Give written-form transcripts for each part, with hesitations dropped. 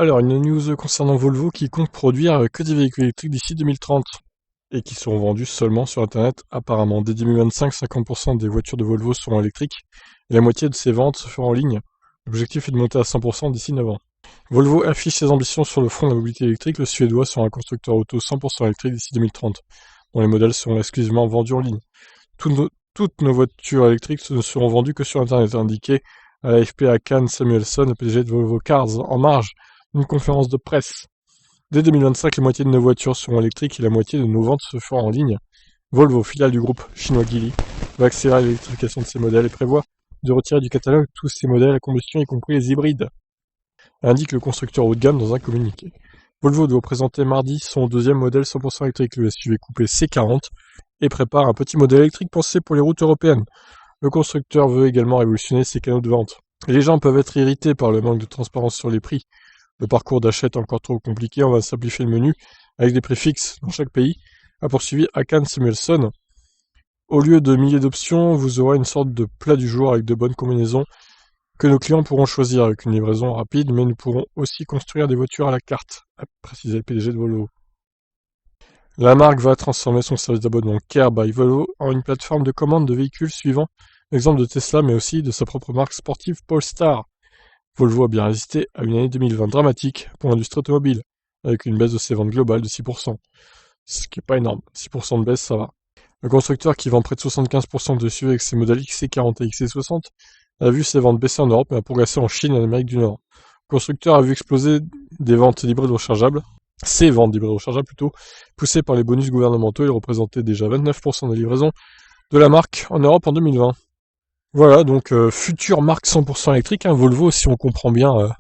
Alors, une news concernant Volvo qui compte produire que des véhicules électriques d'ici 2030 et qui seront vendus seulement sur Internet apparemment. Dès 2025, 50% des voitures de Volvo seront électriques et la moitié de ces ventes se feront en ligne. L'objectif est de monter à 100% d'ici 9 ans. Volvo affiche ses ambitions sur le front de la mobilité électrique. Le Suédois sera un constructeur auto 100% électrique d'ici 2030, dont les modèles seront exclusivement vendus en ligne. Toutes nos voitures électriques ne seront vendues que sur Internet, a indiqué à l'AFP à Cannes Samuelsson, le PDG de Volvo Cars, en marge d'une conférence de presse. Dès 2025, la moitié de nos voitures seront électriques et la moitié de nos ventes se feront en ligne. Volvo, filiale du groupe chinois Geely, va accélérer l'électrification de ses modèles et prévoit de retirer du catalogue tous ses modèles à combustion, y compris les hybrides, indique le constructeur haut de gamme dans un communiqué. Volvo doit présenter mardi son deuxième modèle 100% électrique, le SUV coupé C40, et prépare un petit modèle électrique pensé pour les routes européennes. Le constructeur veut également révolutionner ses canaux de vente. Et les gens peuvent être irrités par le manque de transparence sur les prix. Le parcours d'achat est encore trop compliqué, on va simplifier le menu avec des prix fixes dans chaque pays, a poursuivi Hakan Samuelsson. Au lieu de milliers d'options, vous aurez une sorte de plat du jour avec de bonnes combinaisons que nos clients pourront choisir avec une livraison rapide, mais nous pourrons aussi construire des voitures à la carte, a précisé le PDG de Volvo. La marque va transformer son service d'abonnement Care by Volvo en une plateforme de commande de véhicules suivant l'exemple de Tesla, mais aussi de sa propre marque sportive Polestar. Volvo a bien résisté à une année 2020 dramatique pour l'industrie automobile, avec une baisse de ses ventes globales de 6%. Ce qui n'est pas énorme, 6% de baisse, ça va. Le constructeur qui vend près de 75% de SUV avec ses modèles XC40 et XC60 a vu ses ventes baisser en Europe mais a progressé en Chine et en Amérique du Nord. Le constructeur a vu exploser des ventes d'hybrides rechargeables, ses ventes d'hybrides rechargeables plutôt, poussées par les bonus gouvernementaux. Il représentait déjà 29% des livraisons de la marque en Europe en 2020. Voilà, donc future marque 100% électrique, hein, Volvo si on comprend bien.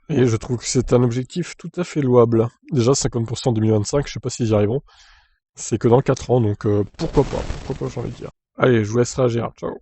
Et je trouve que c'est un objectif tout à fait louable. Déjà 50% en 2025, je sais pas s'ils y arriveront. C'est que dans 4 ans, donc pourquoi pas j'ai envie de dire. Allez, je vous laisse réagir, ciao.